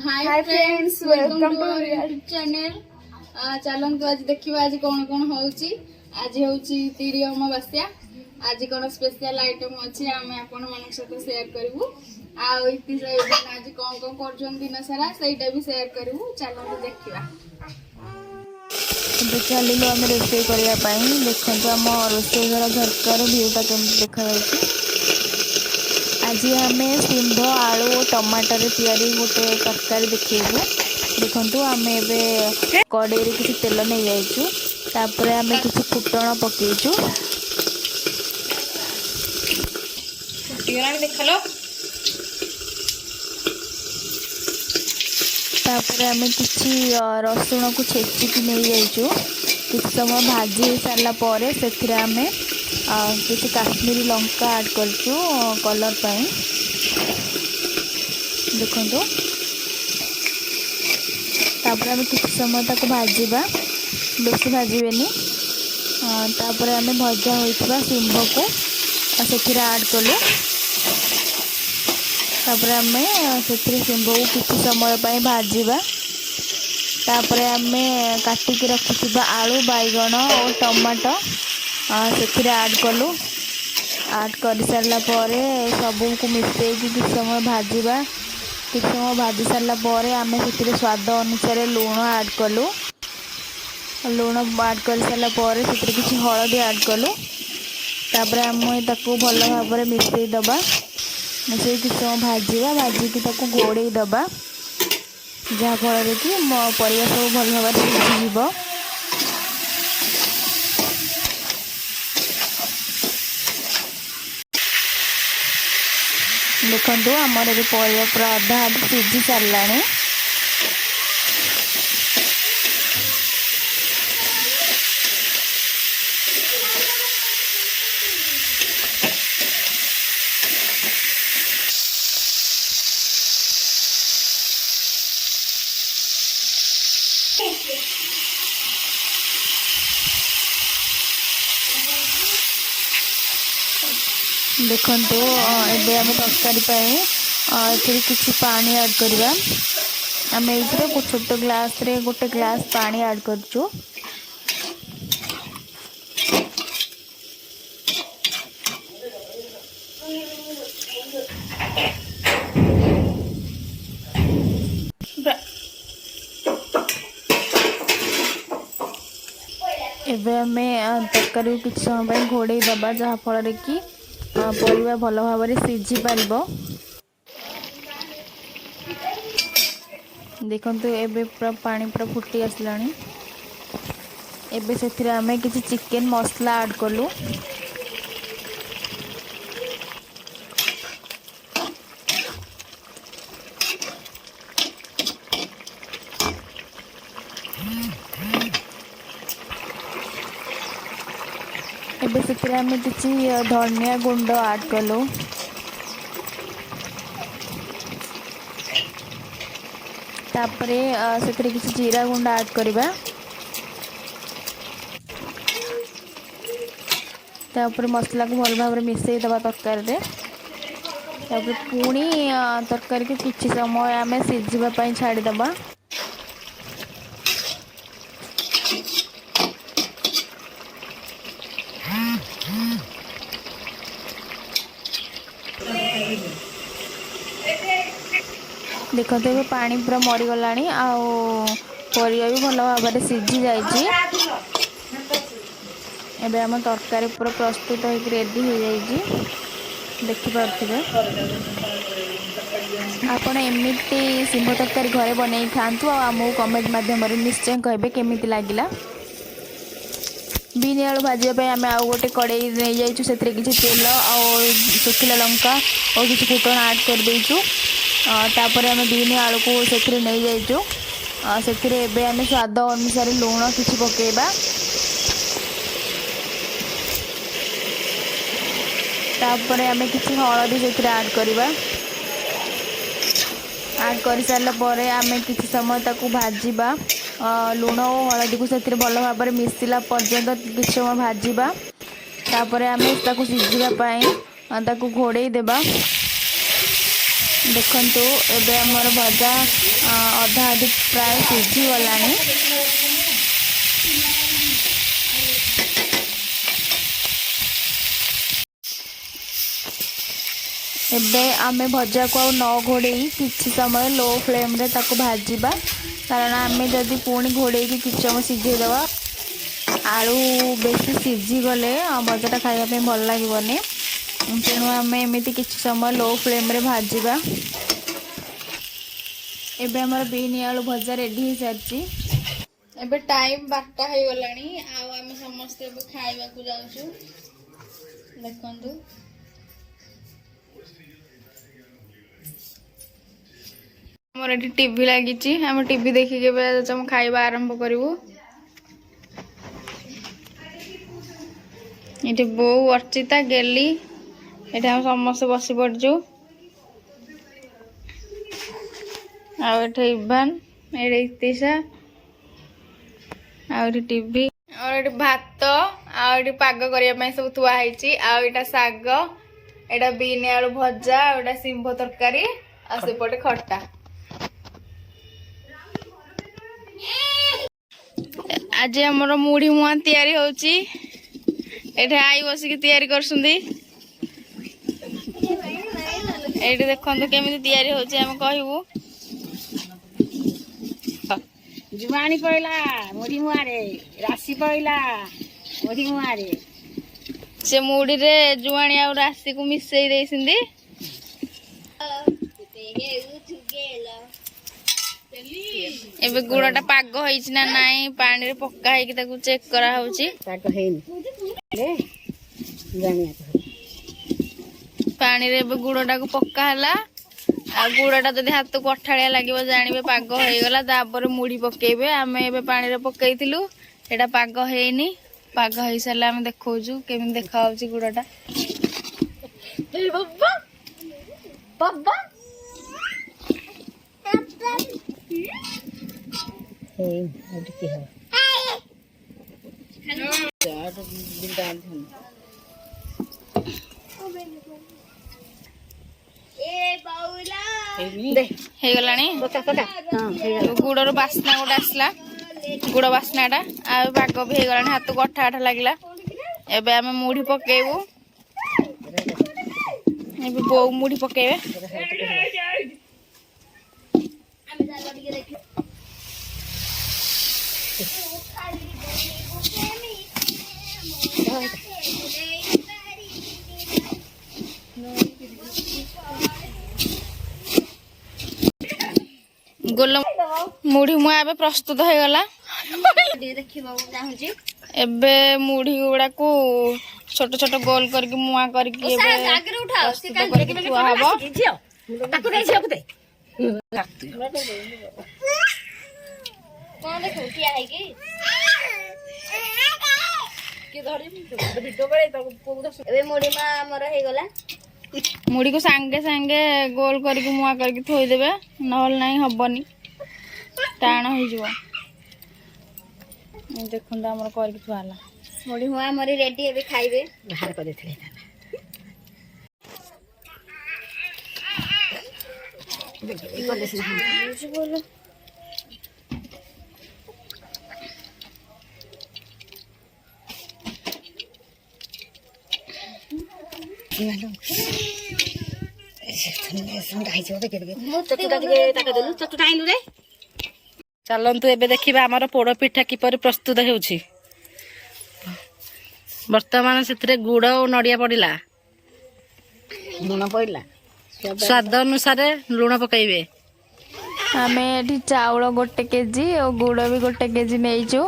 Hi friends, welcome to our YouTube channel. चलନ୍ତୁ आज देखिबा आज कौन कौन होउची। आज होउची तिरी अमावास्या। आज कौन स्पेशल आइटम अछि आमे आपन मानक साथ शेयर करबू। आ इति आज कौन कौन करछन दिन सारा सेटा भी शेयर करबू। चलନ୍ତୁ देखिबा। तो चलिलो आम रोषे करने देखो आम रोषे घर झरकार भ्यूटा केमती देखा। आज आम शिंभ आलू और टमाटर तैयारी गोटे तरकारी देखू। देखु आम ए कड़े किसी तेल नहीं जाइचु तापर आम किसी फुटण पकईचु। तापर आम किसी रसुण को छेचिकी नहीं जाइचु। किसी समय भाजी सारा पर से आम किसी काश्मीरी लंका ऐड करचु कलर पाई। देखो तापर आम किसी समय तक भाजवा बेसी भाजबेनी। तापर आम भजा होता शिंभ को से ऐड कलु। तापर आम से शिंभ को किसी समय भाजवा। तापर आम काटिकी रखिथिबा आलू बैगण और टमाटो से ऐड कलु। ऐड कर सारा पर सबू को मिसई किसी समय भाजवा। किसी समय भाजी सारा पर आम से स्वाद अनुसार लुण ऐड कलु। लुण ऐड कर सारा पर से किसी हलदी ऐड कलु। तापर आम ताको भल भाव में मिसई दबा। मिसई किसी समय भाजवा भाजिकी घोड़े दबा जहाँफल कि परिया सब भल भाव सिझीज। देखो आमर ये परिया पूरा अधा अधा सिझी सारे। देखो एबे आम तरकारी किसी पानी ऐड करवा। आम ये छोट ग्लास रे गोटे ग्लास पानी ऐड करचु। एबे आम तरकारी किसी समय घोड़े दबा जहाँफल कि परिवा भल भाव में सिझी पार। देखो एबे पूरा पानी पूरा फुटी आसला। एबे से आम किसी चिकेन मसला ऐड कलु। एबे से आम किसी धनिया गुंड ऐड कलु। तापरे से किसी जीरा गुंड ऐड करवा। तापर मसला को भल भाव में मिसई दबा तरकारी। तापर पुणी तरकारी को किसी समय आम सिझापी छाड़ीदबा। देखो तो पानी पूरा मरीगला परिया भी भल भाव में सिझी जाइए। एबे आम तरकारी पूरा प्रस्तुत हो रेडी हो जाइए। देखिपे आपण एमती शिंभ तरकारी घरे बनई खातु आमको कमेंट मध्यम निश्चय कहे केमी लगे। बिन आलू भाजवाई आम आउ गोटे कड़े नहीं जाइए से किसी तेल और सुखिला लंका और किसी फुटण ऐड कर देचु। तापर आम बिन आलू को से नहीं जाइचु। से आम स्वाद अनुसार लुण किसी पकेबा। तापर आम किसी हलदी से ऐड करवा। ऐड कर सारा पर आम किसी समय ताकू भाजवा। लुण और हलदी को से भल भाव में मिसला पर्यंत किसी समय भाजवा। तापर आम सिझापी घोड़े देबा। देखंतु एबे हमर भजा अधा अधि प्राय सिझी गलानी। एबे आमे भजा को न घोड़े किछि समय लो फ्लेम रे ताको भाजीबा, कारण आमे जदि पुणी घोड़े की किछि समय सिझे देबा आलू बेसी सिझी गले भजाटा खाइबा पे भल लागिबनी। तेणु आम एमती किसी समय लो फ्लेम रे भाजीबा। एबे हमर बीन आलू भजा रेडी हो सारी। एबे टाइम 12टा हो गलानी आमे समस्त एबे खाइबा को जाउछु। देखंतु हमर एठी टीवी लागिची, हम टीवी देखि के हम खाइबा आरंभ करिवु। एठी बो अर्चिता गेली, एठी हम समस्त बसी पड़जु। इभान एठी इतिशा टीवी और एठी भात आठी पाग करने सब थुआ है। साग, एटा बीन आलू भजा, एटा सिंभ तरकारी आ सेपटे खट्टा। आज हमर मुढ़ी मुआ तैयारी होची। एठे आई बसिक तैयारी करसुंदी। एठी देखंतु केमिति तैयारी होची हम कहबू। जुआनी पड़ला मुढ़ी मुआ रे, राशि पड़ला मुढ़ी मुआ रे। से मुढ़ी रे जुआनी आ राशि को मिसई देसिंदी। एबे गुड़टा पाग होइछि ना नाही पानी रे पक्का है कि ताकू चेक करा होउछि। पाग हेनी ले जानिया पानी रे गुड़टा को पक्का हला आ गुड़टा जदि हाथ को अठालिया लागिबो जानिबे पाग होई गला। तापर मुढ़ी पकेइबे। आमे एबे पानी रे पकेइथिलु, एटा पाग हेनी। पाग होई साला आमे देखौजु केमिन देखा होउछि गुड़टा। ए बब्बा बब्बा ए अड की है यार बिंदान धन ए बाउला दे हे गलानी पका पका हां हे गला। गुड़र बास्ना गोटे आसला, गुड़ बास्नाटा आ पाग भी हे गलानी। हाथ को अठा अठा लागला। एबे आमे मुढ़ी पकेइबू। एबे बो मुढ़ी पकेइबे। गोल मुढ़ी मुआ एबे प्रस्तुत हो गला। एबे मुढ़ी गुड़ा को छोट छोट गोल करके मुआ करके एबे थुआ हबो। ताको दे झियो को दे कोन देखो किया है कि धरि वीडियो करे ताको पोगु एबे मुढ़ी मा हमर हे गला। मुढ़ी को सांगे सांगे गोल करके मुआ करके थोई देबे, नहल नहीं हबनी, टाण हो जिवो। देखुन हमर करके थुआला मुढ़ी मुआ हमर रेडी एबे खाइबे। बाहर कर देथले ई कोले से बोलो चलतु एबे देखिबा हमर पोड़ पिठा किपर प्रस्तुत हेउछि। वर्तमान से गुड़ और नड़िया पड़िला, लुण पड़िला, स्वाद अनुसार लुण पकाइबे। आमे एठी चाउल 1 केजी और गुड़ भी 1 केजी नेइचो।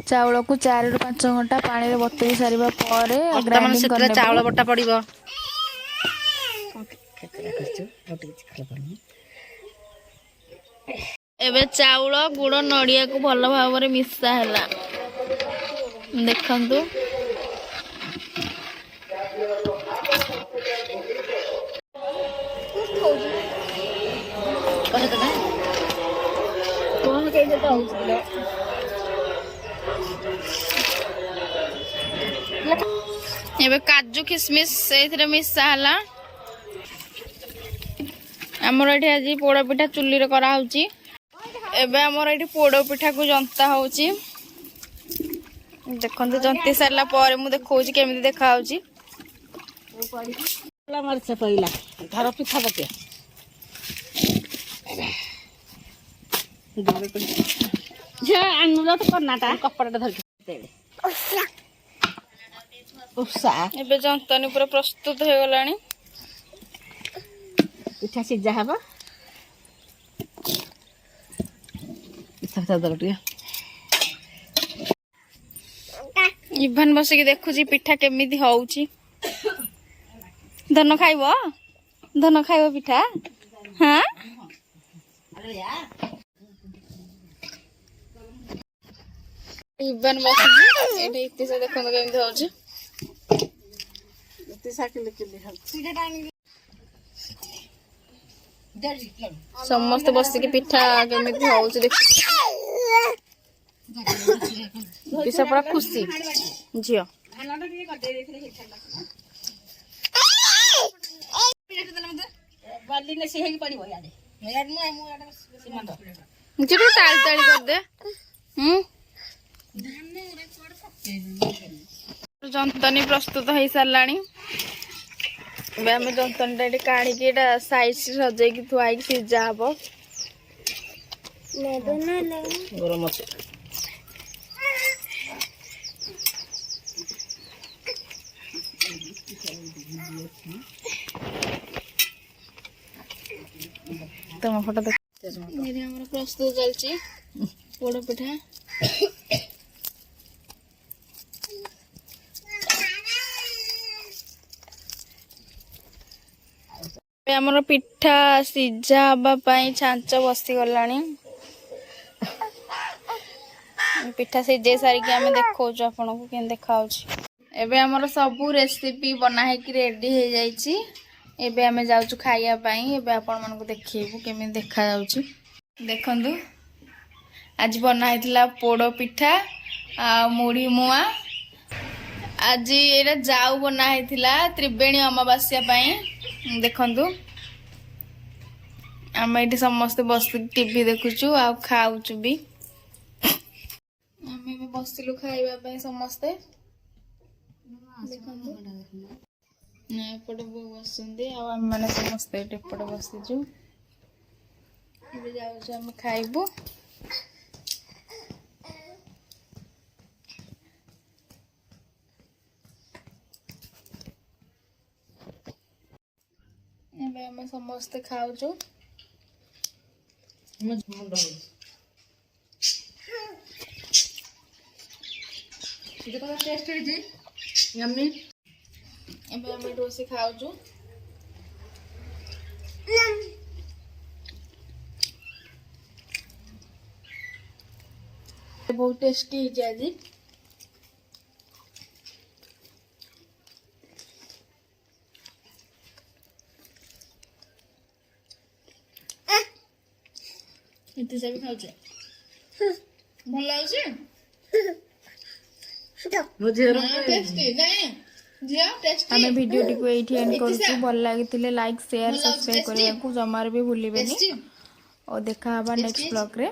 चाउल को 4 ରୁ 5 घंटा पानी रे बतुरी सारिबा परे ग्राइंडिंग करने चाउल बटा पड़िबो। एबे चाउल गुड़ नड़िया को भल भाव में मिसा हैला। देखंतु एबे काजू किशमिश से मिसा हैला। आमर ये आज पोड़ पिठा चुली रे करा होची एबे आमर ये पोड़ पिठा को जंता होची देखंतु जंती सारला पर मु देखौची केमिति देखा होची मरच पइला धर पिठा पके झे आनुला तो करनाटा कपड़ा धर के उसा एबे जंतनी पूरा प्रस्तुत हो गलानी पिठा सिजा हबा इभान बसिक देखुची पिठा केमिति होउची धन खाइबो पिठा हाँ इभान बसिक एटे इति से देखो केमिति होउची समस्त बसिक पिठा केमिति होउची देख पिसा पूरा खुशी झियो ताली ताली कर दे जंतनी प्रस्तुत हो साराणी आम जंतनी काढ़ी साइज सजे थुआई सीजा हम गरम अच्छे तुम फोटो देख प्रस्तुत चलची पोड़ पिठा आमर पिठा सीझा हाँपाई छांच बसी गलानी पिठा सीझे सारिक आम देखा आपन को के देखा एबे आमर सबू रेसिपी बना है कि रेडी हो जाइए एबे आमे जाउछु खाइया पाई एबे आपण मन को देखिबु केमे देखा जाउछु देखंदु आज बना हैतला पोड़ पिठा आ मुड़ी मुआ आज एरा जाऊ बना हैतला त्रिवेणी अमावास्या पाई देखंदु आमे एठी समस्त बस टीवी देखुछु आ खाउछु भी आमे भी बसिलु खाइबा पाई समस्त देखंदु एपटे बो बसुंदी आम मैंने समस्त एपटे बसीचु जाऊँ आम खाइबू आम समस्ते खाऊचु एबे हम डोसी खाऊचु बहुत टेस्टी है जी इतने से भी खाऊचे भल लाଗୁଛି टेस्टी नहीं आम भिडियो टी को ये एंड कर भल लगी लाइक शेयर सब्सक्राइब करने को जमार भी भूलिबेनी और देखा हबा नेक्स्ट ब्लॉग रे